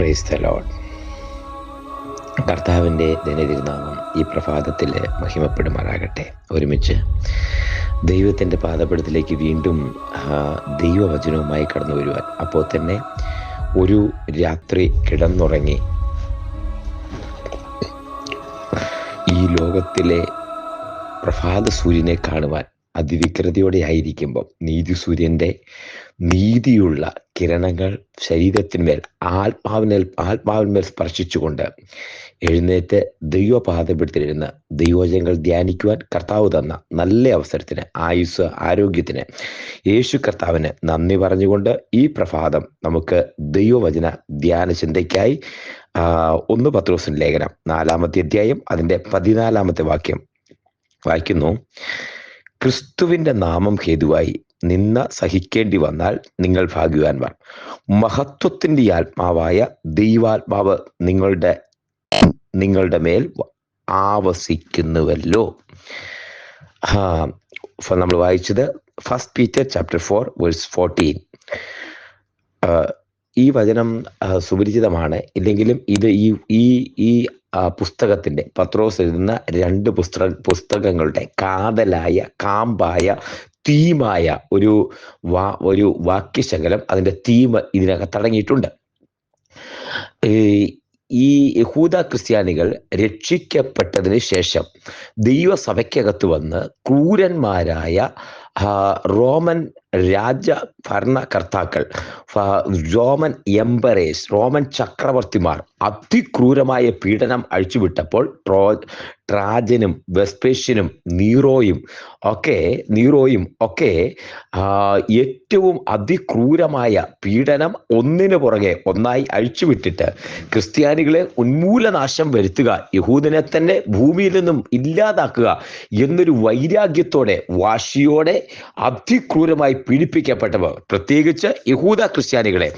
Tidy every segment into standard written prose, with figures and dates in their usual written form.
Praise the Lord. കർത്താവിൻ്റെ ധന്യതിരുനാമം ഈ പ്രഭാതത്തിൽ മഹിമപ്പെടുമാറാകട്ടെ. ഒരുമിച്ച് ദൈവത്തിൻ്റെ പാദപീഠത്തിലേക്ക് വീണ്ടും ദൈവവചനവുമായി കടന്നു വരുവാൻ. അപ്പോൾ തന്നെ ഒരു രാത്രി കിടന്നുറങ്ങി ഈ ലോകത്തിലെ പ്രഭാത സൂര്യനെ കാണുവാൻ അതിവികൃതിയോടെ ആയിരിക്കുമ്പോൾ നീതിസൂര്യൻ്റെ നീതിയുള്ള കിരണങ്ങൾ ശരീരത്തിന്മേൽ ആത്മാവിന്മേൽ സ്പർശിച്ചുകൊണ്ട് എഴുന്നേറ്റ് ദൈവപാദപീഠത്തിലിരുന്ന് ദൈവവചനങ്ങൾ ധ്യാനിക്കുവാൻ കർത്താവ് തന്ന നല്ല അവസരത്തിന്, ആയുസ്, ആരോഗ്യത്തിന് യേശു കർത്താവിന് നന്ദി പറഞ്ഞുകൊണ്ട് ഈ പ്രഭാതം നമുക്ക് ദൈവവചന ധ്യാന ചിന്തയ്ക്കായി 1 പത്രോസിന്റെ ലേഖനം 4-ാമത്തെ അധ്യായം അതിൻ്റെ 14-ാമത്തെ വാക്യം വായിക്കുന്നു. ക്രിസ്തുവിൻ്റെ നാമം ഹേതുവായി നിന്ന സഹിക്കേണ്ടി വന്നാൽ നിങ്ങൾ ഭാഗ്യവാന്മാർ. മഹത്വത്തിൻ്റെ ആത്മാവായ ദൈവാത്മാവ് നിങ്ങളുടെ മേൽ ആവസിക്കുന്നുവല്ലോ. നമ്മൾ വായിച്ചത് 1 Peter chapter 4 verse 14. ഈ വചനം സുപരിചിതമാണ്. ഇല്ലെങ്കിലും ഇത് ഈ പുസ്തകത്തിൻ്റെ, പത്രോസ് എഴുതുന്ന 2 പുസ്തകങ്ങളുടെ കാതലായ, കാമ്പായ, തീമായ ഒരു വാക്യശകലം, അതിൻ്റെ തീം ഇതിനകത്ത് അടങ്ങിയിട്ടുണ്ട്. ഈ യഹൂദ ക്രിസ്ത്യാനികൾ രക്ഷിക്കപ്പെട്ടതിന് ശേഷം ദൈവസഭയ്ക്കകത്ത് വന്ന് ക്രൂരന്മാരായ റോമൻ ഭരണകർത്താക്കൾ, റോമൻ എംപറേഴ്സ്, റോമൻ ചക്രവർത്തിമാർ അതിക്രൂരമായ പീഡനം അഴിച്ചുവിട്ടപ്പോൾ ട്രാജനും വെസ്പേഷ്യനും നീറോയും ഒക്കെ ഏറ്റവും അതിക്രൂരമായ പീഡനം ഒന്നിനു പുറകെ ഒന്നായി അഴിച്ചുവിട്ടിട്ട് ക്രിസ്ത്യാനികളെ ഉന്മൂലനാശം വരുത്തുക, യഹൂദനെ തന്നെ ഭൂമിയിൽ നിന്നും ഇല്ലാതാക്കുക എന്നൊരു വൈരാഗ്യത്തോടെ, വാശിയോടെ അതിക്രൂരമായി പീഡിപ്പിക്കപ്പെട്ടവർ, പ്രത്യേകിച്ച് യഹൂദ ക്രിസ്ത്യാനികളെ,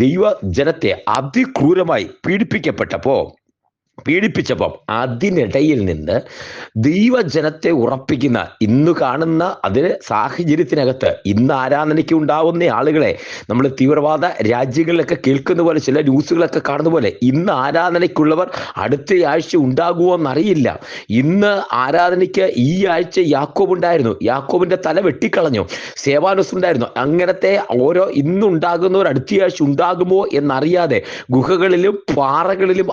ദൈവജനത്തെ അതിക്രൂരമായി പീഡിപ്പിച്ചപ്പോൾ അതിനിടയിൽ നിന്ന് ദൈവജനത്തെ ഉറപ്പിക്കുന്ന ഇന്ന് കാണുന്ന അതിന് സാഹചര്യത്തിനകത്ത് ഇന്ന് ആരാധനയ്ക്ക് ഉണ്ടാവുന്ന ആളുകളെ നമ്മൾ തീവ്രവാദ രാജ്യങ്ങളിലൊക്കെ കേൾക്കുന്ന പോലെ, ചില ന്യൂസുകളൊക്കെ കാണുന്ന പോലെ ഇന്ന് ആരാധനയ്ക്കുള്ളവർ അടുത്ത ആഴ്ച ഉണ്ടാകുമോ എന്നറിയില്ല. ഇന്ന് ആരാധനയ്ക്ക് ഈ ആഴ്ച യാക്കോബ് ഉണ്ടായിരുന്നു, യാക്കോബിന്റെ തല വെട്ടിക്കളഞ്ഞു. സേവാനോസ് ഉണ്ടായിരുന്നു. അങ്ങനത്തെ ഓരോ ഇന്നുണ്ടാകുന്നവർ അടുത്ത ആഴ്ച ഉണ്ടാകുമോ എന്നറിയാതെ ഗുഹകളിലും പാറകളിലും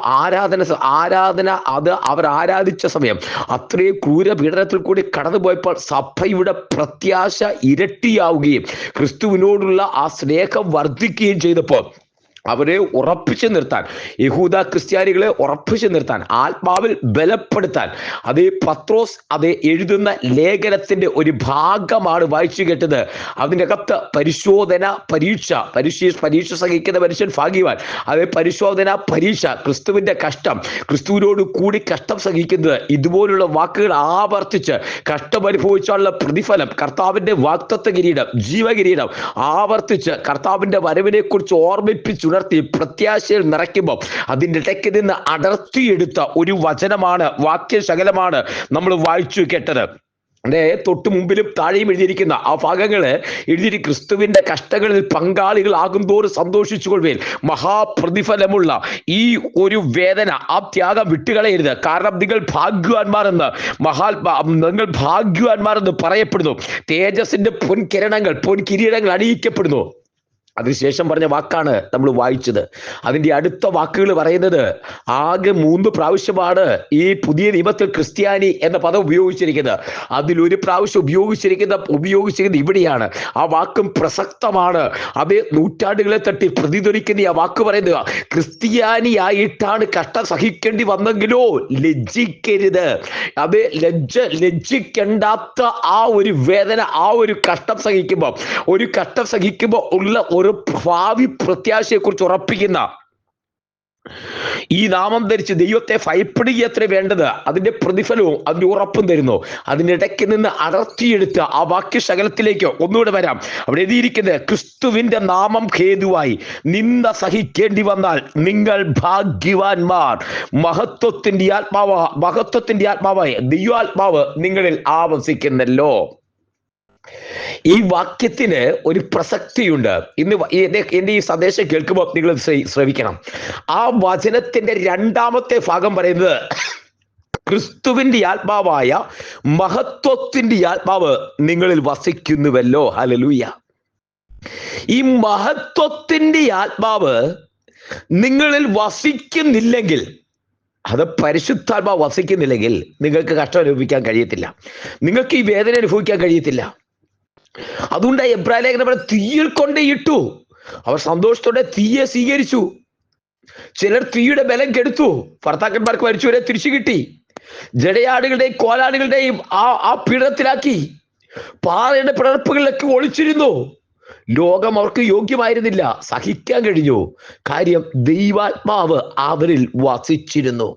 ആരാധന അത് അവർ ആരാധിച്ച സമയം അത്രയും ക്രൂരപീഡനത്തിൽ കൂടി കടന്നുപോയപ്പോൾ സഭയുടെ പ്രത്യാശ ഇരട്ടിയാവുകയും ക്രിസ്തുവിനോടുള്ള ആ സ്നേഹം വർദ്ധിക്കുകയും ചെയ്തപ്പോൾ അവരെ ഉറപ്പിച്ചു നിർത്താൻ, യഹൂദ ക്രിസ്ത്യാനികളെ ഉറപ്പിച്ചു നിർത്താൻ, ആത്മാവിൽ ബലപ്പെടുത്താൻ പത്രോസ് എഴുതുന്ന ലേഖനത്തിന്റെ ഒരു ഭാഗമാണ് വായിച്ചു കേട്ടത്. അതിൻ്റെ അകത്ത് പരീക്ഷ സഹിക്കുന്ന മനുഷ്യൻ ഭാഗ്യവാൻ. പരീക്ഷ, ക്രിസ്തുവിന്റെ കഷ്ടം, ക്രിസ്തുവിനോട് കൂടി കഷ്ടം സഹിക്കുന്നത്, ഇതുപോലുള്ള വാക്കുകൾ ആവർത്തിച്ച് കഷ്ടം അനുഭവിച്ചാലുള്ള പ്രതിഫലം, കർത്താവിന്റെ വാഗ്ദത്ത കിരീടം, ജീവകിരീടം ആവർത്തിച്ച് കർത്താവിന്റെ വരവിനെ കുറിച്ച് ഓർമ്മിപ്പിച്ചു പ്രത്യാശയിൽ നിറയ്ക്കുമ്പോൾ അതിൻ്റെ ഇടയ്ക്ക് നിന്ന് അടർത്തിയെടുത്ത ഒരു വചനമാണ്, വാക്യശകലമാണ് നമ്മൾ വായിച്ചു കേട്ടത്. തൊട്ട് മുമ്പിലും താഴെയും എഴുതിയിരിക്കുന്ന ആ ഭാഗങ്ങള് ക്രിസ്തുവിന്റെ കഷ്ടങ്ങളിൽ പങ്കാളികളാകും തോറും സന്തോഷിച്ചുകൊള്ളുവേൻ, മഹാപ്രതിഫലമുള്ള ഈ ഒരു വേദന, ആ ത്യാഗം വിട്ടുകളയരുത്. കാരണം നിങ്ങൾ ഭാഗ്യവാന്മാരെന്ന് പറയപ്പെടുന്നു. തേജസ്സിന്റെ പൊൻകിരീടങ്ങൾ അണിയിക്കപ്പെടുന്നു. അതിനുശേഷം പറഞ്ഞ വാക്കാണ് നമ്മൾ വായിച്ചത്. അതിൻ്റെ അടുത്ത വാക്കുകൾ പറയുന്നത് ആകെ 3 പ്രാവശ്യമാണ് ഈ പുതിയ നിയമത്തിൽ ക്രിസ്ത്യാനി എന്ന പദം ഉപയോഗിച്ചിരിക്കുന്നത്. അതിലൊരു പ്രാവശ്യം ഉപയോഗിച്ചിരിക്കുന്നത് ഇവിടെയാണ്. ആ വാക്കും പ്രസക്തമാണ്. നൂറ്റാണ്ടുകളെ തട്ടി പ്രതിധ്വനിക്കുന്ന ആ വാക്ക് പറയുന്നത്, ക്രിസ്ത്യാനിയായിട്ടാണ് കഷ്ടം സഹിക്കേണ്ടി വന്നെങ്കിലോ ലജ്ജിക്കരുത്. ലജ്ജിക്കേണ്ടാത്ത ആ ഒരു വേദന, ആ ഒരു കഷ്ടം സഹിക്കുമ്പോൾ ഉള്ള ഒരു ഭാവി പ്രത്യാശയെക്കുറിച്ച് ഉറപ്പിക്കുന്ന, ഈ നാമം ധരിച്ച് ദൈവത്തെ ഭയപ്പെടുകയത്രേ വേണ്ടത്. അതിന്റെ പ്രതിഫലവും അതിന്റെ ഉറപ്പും തരുന്നു. അതിനിടയ്ക്ക് നിന്ന് അടർത്തിയെടുത്ത് ആ വാക്യശകലത്തിലേക്ക് ഒന്നുകൂടെ വരാം. അവിടെ എഴുതിയിരിക്കുന്നത്, ക്രിസ്തുവിന്റെ നാമം ഹേതുവായി നിന്ദ സഹിക്കേണ്ടി വന്നാൽ നിങ്ങൾ ഭാഗ്യവാന്മാർ. മഹത്വത്തിന്റെ ആത്മാവായ ദൈവാത്മാവ് നിങ്ങളിൽ ആവസിക്കുന്നല്ലോ. ഈ വാക്യത്തിന് ഒരു പ്രസക്തിയുണ്ട്. ഇന്ന് എന്റെ ഈ സന്ദേശം കേൾക്കുമ്പോൾ നിങ്ങൾ ശ്രവിക്കണം. ആ വചനത്തിന്റെ രണ്ടാമത്തെ ഭാഗം പറയുന്നത് ക്രിസ്തുവിന്റെ ആത്മാവായ മഹത്വത്തിന്റെ ആത്മാവ് നിങ്ങളിൽ വസിക്കുന്നുവല്ലോ. ഹല്ലേലൂയ. ഈ മഹത്വത്തിന്റെ ആത്മാവ് നിങ്ങളിൽ വസിക്കുന്നില്ലെങ്കിൽ, അത് പരിശുദ്ധാത്മാവ് വസിക്കുന്നില്ലെങ്കിൽ നിങ്ങൾക്ക് കഷ്ടം അനുഭവിക്കാൻ കഴിയത്തില്ല, നിങ്ങൾക്ക് ഈ വേദന അനുഭവിക്കാൻ കഴിയത്തില്ല. അതുകൊണ്ട് എബ്രായ ലേഖനം തീയിൽ കൊണ്ട് ഇട്ടു. അവർ സന്തോഷത്തോടെ തീയെ സ്വീകരിച്ചു. ചിലർ തീയുടെ ബലം കെടുത്തു. ഭർത്താക്കന്മാർക്ക് മരിച്ചവരെ തിരിച്ചു കിട്ടി. ജടയാടുകളുടെയും കോലാടുകളുടെയും ആ പീഡനത്തിലാക്കി. പാറയുടെ പിളർപ്പുകളിലൊക്കെ ഒളിച്ചിരുന്നു. ലോകം അവർക്ക് യോഗ്യമായിരുന്നില്ല. സഹിക്കാൻ കഴിഞ്ഞു. കാര്യം ദൈവാത്മാവ് അവരിൽ വസിച്ചിരുന്നു.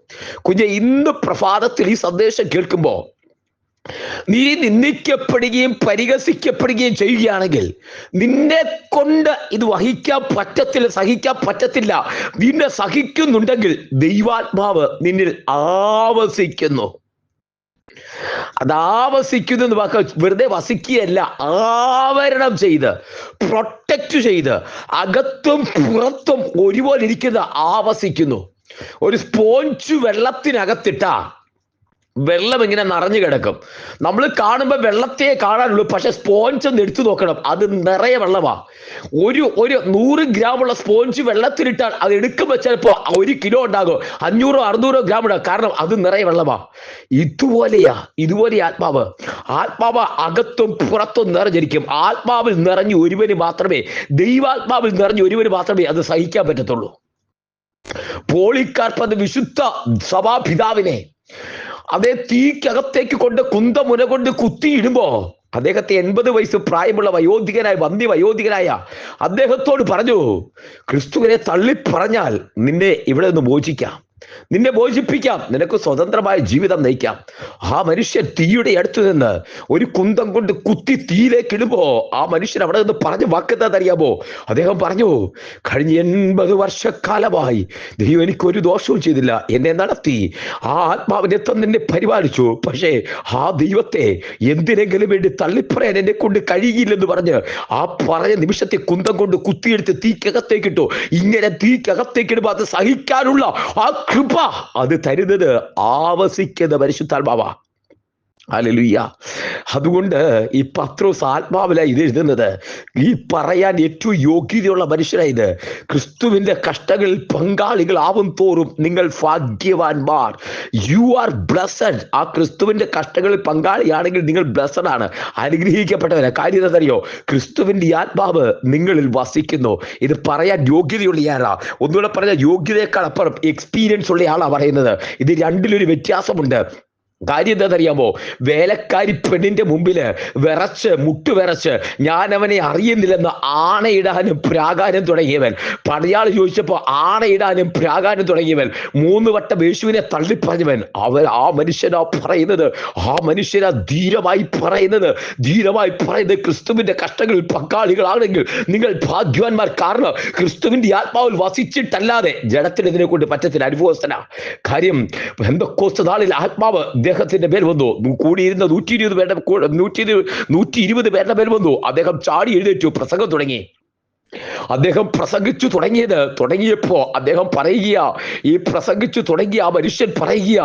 കുഞ്ഞെ, ഇന്ന് പ്രഭാതത്തിൽ ഈ സന്ദേശം കേൾക്കുമ്പോ നീ നിന്ദിക്കപ്പെടുകയും പരിഹസിക്കപ്പെടുകയും ചെയ്യുകയാണെങ്കിൽ നിന്നെ കൊണ്ട് ഇത് സഹിക്കാൻ പറ്റത്തില്ല. നിന്നെ സഹിക്കുന്നുണ്ടെങ്കിൽ ദൈവാത്മാവ് നിന്നിൽ ആവസിക്കുന്നു. അത് ആവസിക്കുന്നു എന്ന് വാക്ക് വെറുതെ വസിക്കുകയല്ല, ആവരണം ചെയ്ത് പ്രൊട്ടക്റ്റ് ചെയ്ത് അകത്തും പുറത്തും ഒരുപോലെ ഇരിക്കുന്ന ആവസിക്കുന്നു. ഒരു സ്പോഞ്ച് വെള്ളത്തിനകത്തിട്ടാ വെള്ളം ഇങ്ങനെ നിറഞ്ഞു കിടക്കും. നമ്മൾ കാണുമ്പോൾ വെള്ളത്തെ കാണാനുള്ളൂ, പക്ഷെ സ്പോഞ്ച് ഒന്ന് എടുത്തു നോക്കണം, അത് നിറയെ വെള്ളമാ. ഒരു 100 ഗ്രാമുള്ള സ്പോഞ്ച് വെള്ളത്തിലിട്ടാൽ അത് എടുക്കുമ്പോൾ ചിലപ്പോൾ 1 കിലോ ഉണ്ടാകും, 500-600 ഗ്രാം ഉണ്ടാകും. കാരണം അത് നിറയെ വെള്ളമാ. ഇതുപോലെ ആത്മാവ് അകത്തും പുറത്തും നിറഞ്ഞിരിക്കും. ആത്മാവിൽ നിറഞ്ഞു ഒരുവന് മാത്രമേ, ദൈവാത്മാവിൽ നിറഞ്ഞു ഒരുവന് മാത്രമേ അത് സഹിക്കാൻ പറ്റത്തുള്ളൂ. പോളികാർപ്പ് വിശുദ്ധ സഭാപിതാവിനെ അതേ തീക്കകത്തേക്ക് കൊണ്ട് കുന്തമുന കൊണ്ട് കുത്തിയിടുമ്പോ അദ്ദേഹത്തെ 80 വയസ്സ് പ്രായമുള്ള വയോധികനായ അദ്ദേഹത്തോട് പറഞ്ഞു, ക്രിസ്തുവിനെ തള്ളി പറഞ്ഞാൽ നിന്നെ ഇവിടെ നിന്ന് മോചിക്കാം, നിന്നെ മോചിപ്പിക്കാം, നിനക്ക് സ്വതന്ത്രമായ ജീവിതം നയിക്കാം. ആ മനുഷ്യൻ തീയുടെ അടുത്ത് നിന്ന് ഒരു കുന്തം കൊണ്ട് കുത്തി തീയിലേക്ക് ഇടുമ്പോ ആ മനുഷ്യൻ അവിടെ നിന്ന് പറഞ്ഞു വാക്കെന്താണെന്നറിയാമോ? അദ്ദേഹം പറഞ്ഞു, കഴിഞ്ഞ 80 വർഷക്കാലമായി ദൈവം എനിക്കൊരു ദോഷവും ചെയ്തില്ല, എന്നെ നടത്തി, ആ ആത്മാവിനെ തന്നെ പരിപാലിച്ചു. പക്ഷേ ആ ദൈവത്തെ എന്തിനെങ്കിലും വേണ്ടി തള്ളിപ്പറയാൻ എന്നെ കൊണ്ട് കഴിയില്ലെന്ന് പറഞ്ഞ് ആ പറഞ്ഞ നിമിഷത്തെ കുന്തം കൊണ്ട് കുത്തിയെടുത്ത് തീക്കകത്തേക്കിട്ടു. ഇങ്ങനെ തീക്കകത്തേക്കിടുമ്പോ അത് സഹിക്കാനുള്ള ആ കൃപ അത് തരുന്നത് ആവസിക്കുന്ന പരിശുദ്ധാത്മാവാ. ഹല്ലേലൂയ. അതുകൊണ്ട് ഈ പത്രോസ് ആത്മാവിലായി ഇത് എഴുതുന്നത്. ഈ പറയാൻ ഏറ്റവും യോഗ്യതയുള്ള മനുഷ്യനായത്. ക്രിസ്തുവിന്റെ കഷ്ടങ്ങളിൽ പങ്കാളികളാവും തോറും നിങ്ങൾ ഭാഗ്യവാന്മാർ. You are blessed. ആ ക്രിസ്തുവിന്റെ കഷ്ടങ്ങളിൽ പങ്കാളിയാണെങ്കിൽ നിങ്ങൾ ബ്ലസ്സഡ് ആണ്, അനുഗ്രഹിക്കപ്പെട്ടവരാ. കാര്യം എന്താണെന്നറിയോ? ക്രിസ്തുവിന്റെ ആത്മാവ് നിങ്ങളിൽ വസിക്കുന്നു. ഇത് പറയാൻ യോഗ്യതയുള്ള ആളാ. ഒന്നുകൂടെ പറഞ്ഞാൽ യോഗ്യതയേക്കാൾ അപ്പുറം എക്സ്പീരിയൻസ് ഉള്ള ആളാ പറയുന്നത്. ഇത് രണ്ടിലൊരു വ്യത്യാസമുണ്ട്. കാര്യം എന്താണെന്നറിയാമോ? വേലക്കാരി പെണ്ണിന്റെ മുമ്പില് മുട്ടുവിറച്ച് ഞാൻ അവനെ അറിയുന്നില്ലെന്ന് ആണയിടാനും പ്രാകാരം തുടങ്ങിയവൻ, പടയാൾ ചോദിച്ചപ്പോൾ ആണയിടാനും പ്രാകാരം തുടങ്ങിയവൻ, 3 വട്ടം യേശുവിനെ തള്ളിപ്പറഞ്ഞവൻ, ആ മനുഷ്യനാ പറയുന്നത്, ധീരമായി പറയുന്നത് ക്രിസ്തുവിന്റെ കഷ്ടങ്ങളിൽ പങ്കാളികളാണെങ്കിൽ നിങ്ങൾ ഭാഗ്യവാന്മാർ. കാരണം ക്രിസ്തുവിന്റെ ആത്മാവിൽ വസിച്ചിട്ടല്ലാതെ ജഡത്തിന് ഇതിനെ കൊണ്ട് പറ്റത്തില്ല. അനുഭവസ്ഥനാ. കാര്യം പെന്തക്കോസ്ത് നാളിൽ ആത്മാവ് അദ്ദേഹത്തിന്റെ പേര് വന്നു. കൂടിയിരുന്ന 120 പേരുടെ പേര് വന്നു. അദ്ദേഹം ചാടി എഴുന്നേറ്റു, പ്രസംഗം തുടങ്ങി. അദ്ദേഹം പ്രസംഗിച്ചു തുടങ്ങിയപ്പോ അദ്ദേഹം പറയുക, ഈ പ്രസംഗിച്ചു തുടങ്ങിയ ആ മനുഷ്യൻ പറയുക,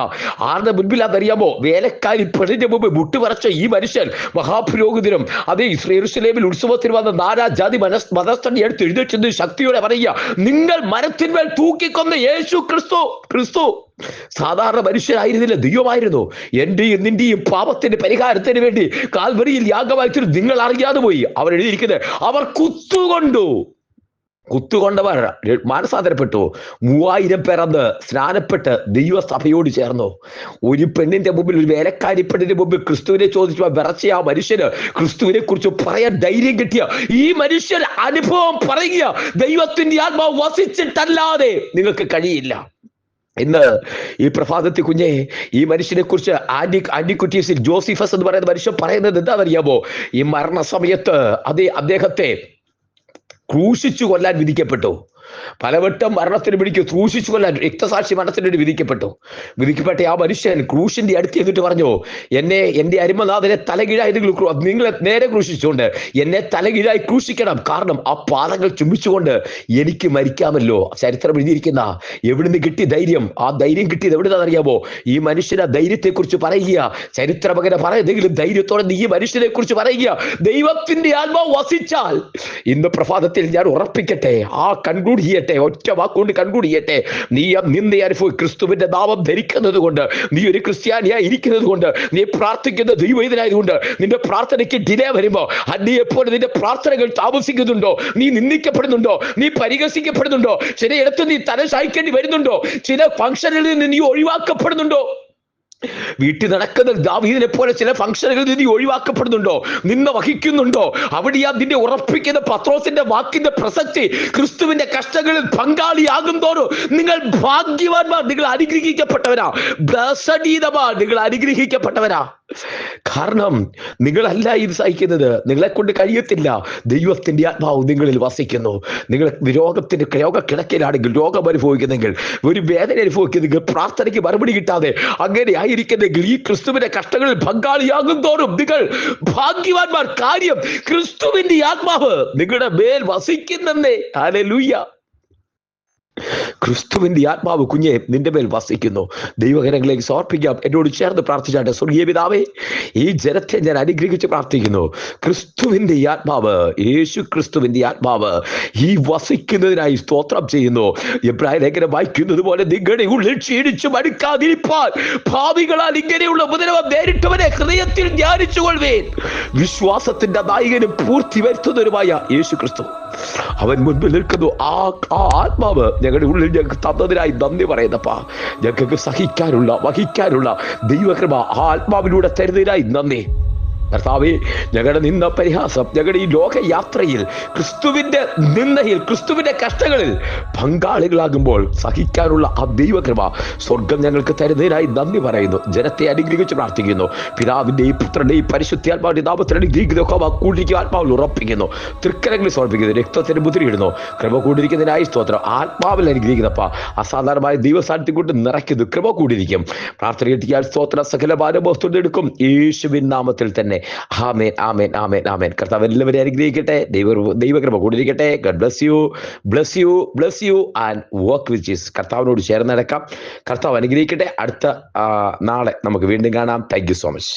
ആരുടെ മുൻപിലാണെന്നറിയാമോ? വേലക്കാരി പെണ്ണിന്റെ മുമ്പ് മുട്ടുവരച്ച ഈ മനുഷ്യൻ മഹാപുരോഹിതനും അതേ യെരൂശലേമിൽ ഉത്സവത്തിന് വന്ന നാനാജാതി മതസ്ഥനെ എടുത്ത് എഴുന്നേറ്റ് ശക്തിയോടെ പറയുക, നിങ്ങൾ മരത്തിന്മേൽ തൂക്കിക്കൊന്ന യേശു ക്രിസ്തു സാധാരണ മനുഷ്യനായിരുന്നില്ല, ദൈവമായിരുന്നു. എന്റെയും നിന്റെയും പാപത്തിന്റെ പരിഹാരത്തിന് വേണ്ടി കാൽവരിയിൽ യാഗമായി നിങ്ങൾ അറിയാതെ പോയി. അവർ എഴുതിയിരിക്കുന്നത്, അവർ കുത്തുകൊണ്ടവർ മാനസാന്തരപ്പെട്ടു. 3000 പേർ അന്ന് സ്നാനപ്പെട്ട് ദൈവസഭയോട് ചേർന്നു. ഒരു പെണ്ണിന്റെ മുമ്പിൽ, ഒരു വേലക്കാരി പെണ്ണിന്റെ മുമ്പിൽ ക്രിസ്തുവിനെ ചോദിച്ചു വിറച്ച ആ മനുഷ്യന് ക്രിസ്തുവിനെ കുറിച്ച് പറയാൻ ധൈര്യം കിട്ടിയ ഈ മനുഷ്യൻ അനുഭവം പറയുക, ദൈവത്തിന്റെ ആത്മാവ് വസിച്ചിട്ടല്ലാതെ നിങ്ങൾക്ക് കഴിയില്ല. ഇന്ന് ഈ പ്രഭാതത്തിൽ കുഞ്ഞെ, ഈ മനുഷ്യനെ കുറിച്ച് ആന്റിക്വിറ്റീസിൽ ജോസിഫസ് എന്ന് പറയുന്ന മനുഷ്യൻ പറയുന്നത് എന്താണെന്നറിയാമോ? ഈ മരണസമയത്ത് അദ്ദേഹത്തെ ക്രൂശിച്ചു കൊല്ലാൻ വിധിക്കപ്പെട്ടു. പലവട്ടം മരണത്തിന് ക്രൂശിച്ചു കൊല്ലാൻ രക്തസാക്ഷി മരണത്തിന് വേണ്ടി വിധിക്കപ്പെട്ട ആ മനുഷ്യൻ ക്രൂശിന്റെ അടുത്ത് എന്നിട്ട് പറഞ്ഞു, എന്റെ അരുമനാഥനെ തലകീഴായി നിങ്ങൾ നേരെ ക്രൂശിച്ചുകൊണ്ട് എന്നെ തലകീഴായി ക്രൂശിക്കണം, കാരണം ആ പാദങ്ങൾ ചുംബിച്ചുകൊണ്ട് എനിക്ക് മരിക്കാമല്ലോ. ചരിത്രം എഴുതിയിരിക്കുന്ന എവിടുന്ന് കിട്ടി ധൈര്യം? ആ ധൈര്യം കിട്ടിയത് എവിടുന്നറിയാമോ? ഈ മനുഷ്യനെ ധൈര്യത്തെ കുറിച്ച് പറയുക, ചരിത്രമകനെ പറയുന്നെങ്കിലും ധൈര്യത്തോടെ നീ ഈ മനുഷ്യനെ കുറിച്ച് പറയുക. ദൈവത്തിന്റെ ആത്മാവ് വസിച്ചാൽ ഇന്ന് പ്രഭാതത്തിൽ ഞാൻ ഉറപ്പിക്കട്ടെ, കൺക്ലൂഡ് ചെയ്യട്ടെ, ഒറ്റ വാക്കുകൊണ്ട് കൺക്ലൂഡ് ചെയ്യട്ടെ, നീ നിന്നെ അനുഭവം ക്രിസ്തുവിന്റെ നാമം ധരിക്കുന്നത് കൊണ്ട്, നീ ഒരു ക്രിസ്ത്യാനിയായി ഇരിക്കുന്നത് കൊണ്ട്, നീ പ്രാർത്ഥിക്കുന്ന ദൈവവേദനായതുകൊണ്ട് നിന്റെ പ്രാർത്ഥനയ്ക്ക് ഡിലേ വരുമ്പോ, അടിയെപ്പോലെ നിന്റെ പ്രാർത്ഥനകൾ താമസിക്കുന്നുണ്ടോ? നീ നിന്ദിക്കപ്പെടുന്നുണ്ടോ? നീ പരിഹസിക്കപ്പെടുന്നുണ്ടോ? ചിലയിടത്ത് നീ തല ചായ്ക്കേണ്ടി വരുന്നുണ്ടോ? ചില ഫംഗ്ഷനിൽ നിന്ന് നീ ഒഴിവാക്കപ്പെടുന്നുണ്ടോ? വീട്ടിൽ നടക്കുന്ന ദാവീദിനെ പോലെ ചില ഫംഗ്ഷനുകളിൽ നീ ഒഴിവാക്കപ്പെടുന്നുണ്ടോ? നിന്ന വഹിക്കുന്നുണ്ടോ? അവിടെയാ നിന്നെ ഉറപ്പിക്കുന്ന പത്രോസിന്റെ വാക്കിന്റെ പ്രസക്തി. ക്രിസ്തുവിന്റെ കഷ്ടങ്ങളിൽ പങ്കാളിയാകും തോറും നിങ്ങൾ ഭാഗ്യവാന്മാർ, നിങ്ങൾ അനുഗ്രഹിക്കപ്പെട്ടവരാ. നിങ്ങൾ അനുഗ്രഹിക്കപ്പെട്ടവരാ. കാരണം നിങ്ങളല്ല ഇത് സഹിക്കുന്നത്, നിങ്ങളെ കൊണ്ട് കഴിയത്തില്ല. ദൈവത്തിന്റെ ആത്മാവ് നിങ്ങളിൽ വസിക്കുന്നു. നിങ്ങൾ രോഗക്കിടക്കയിലാണെങ്കിൽ, രോഗം അനുഭവിക്കുന്നെങ്കിൽ, ഒരു വേദന അനുഭവിക്കുന്നെങ്കിൽ, പ്രാർത്ഥനയ്ക്ക് മറുപടി കിട്ടാതെ അങ്ങനെ ആയിരിക്കുന്നെങ്കിൽ, ഈ ക്രിസ്തുവിന്റെ കഷ്ടങ്ങളിൽ പങ്കാളിയാകും തോറും നിങ്ങൾ ഭാഗ്യവാന്മാർ. കാര്യം ക്രിസ്തുവിന്റെ ആത്മാവ് നിങ്ങളുടെ മേൽ വസിക്കുന്നേ. ഹല്ലേലൂയ. ക്രിസ്തുവിന്റെ ആത്മാവ് കുഞ്ഞെ നിന്റെ മേൽ വസിക്കുന്നു. ദൈവകരങ്ങളിലേക്ക് സമർപ്പിക്കാം. എന്നോട് ചേർന്ന് പ്രാർത്ഥിച്ചാട്ടെ. സ്വർഗീയ പിതാവേ, ഈ ജനത്തെ ഞാൻ അനുഗ്രഹിച്ച് പ്രാർത്ഥിക്കുന്നു. ക്രിസ്തുവിന്റെ ആത്മാവ്, യേശു ക്രിസ്തുവിന്റെ ആത്മാവ് ഈ വസിക്കുന്നതിനായി സ്തോത്രം ചെയ്യുന്നു. എബ്രായ ലേഖനം വായിക്കുന്നത് പോലെ നിങ്ങളുടെ ഉള്ളിൽ ക്ഷീണിച്ചു മടുക്കാതിരിപ്പാൻ ഭാവികളാൽ ഇങ്ങനെയുള്ള ഉപദ്രവം നേരിട്ടവനെ ഹൃദയത്തിൽ ധ്യാനിച്ചുകൊള്ളുവേൻ. വിശ്വാസത്തിന്റെ നായകനും പൂർത്തി വരുത്തുന്നവരുമായ യേശു ക്രിസ്തു അവൻ മുൻപിൽ നിൽക്കുന്നു. ആ ആത്മാവ് ഞങ്ങളുടെ ഉള്ളിൽ ഞങ്ങൾക്ക് തന്നതിനായി നന്ദി പറയുന്നപ്പാ. ഞങ്ങൾക്ക് വഹിക്കാനുള്ള ദൈവകൃപ ആ ആത്മാവിലൂടെ തരുന്നതിനായി നന്ദി കർത്താവേ. ഞങ്ങളുടെ നിന്ന പരിഹാസം, ഞങ്ങളുടെ ഈ ലോകയാത്രയിൽ ക്രിസ്തുവിന്റെ നിന്ദയിൽ, ക്രിസ്തുവിന്റെ കഷ്ടങ്ങളിൽ പങ്കാളികളാകുമ്പോൾ സഹിക്കാനുള്ള ആ ദൈവകൃപ സ്വർഗം ഞങ്ങൾക്ക് തരുന്നതിനായി നന്ദി പറയുന്നു. ജനത്തെ അനുഗ്രഹിച്ച് പ്രാർത്ഥിക്കുന്നു. പിതാവിന്റെയും പുത്രന്റെയും പരിശുദ്ധാത്മാവിന്റെ നാമത്തിൽ അനുഗ്രഹിക്കുന്നതൊക്കെ കൂടിയിരിക്കുക ആത്മാവിൽ ഉറപ്പിക്കുന്നു. തൃക്കരങ്ങളിൽ സമർപ്പിക്കുന്നു. രക്തത്തിന് മുദ്രയിടുന്നു. കൃപ കൂടിയിരിക്കുന്നതിനായി സ്തോത്രം. ആത്മാവിൽ അനുഗ്രഹിക്കുന്നപ്പ അസാധാരണമായ ദൈവസാന്നിധ്യം കൊണ്ട് നിറയ്ക്കുന്നു. കൃപ കൂടിയിരിക്കും. പ്രാർത്ഥന കേട്ടിയാൽ സ്തോത്ര സകല ഭാരബോധത്തോടെ എടുക്കും. യേശുവിൻ നാമത്തിൽ തന്നെ. ആമേൻ, ആമേൻ, ആമേൻ, ആമേൻ. കർത്താവ് എല്ലാവരെയും അനുഗ്രഹിക്കട്ടെ. ദൈവകൃപ കൂടിയിരിക്കട്ടെ. God bless you and work with Jesus. കർത്താവിനോട് ചേർന്ന് നടക്കാം. കർത്താവ് അനുഗ്രഹിക്കട്ടെ. അടുത്ത നാളെ നമുക്ക് വീണ്ടും കാണാം. Thank you so much.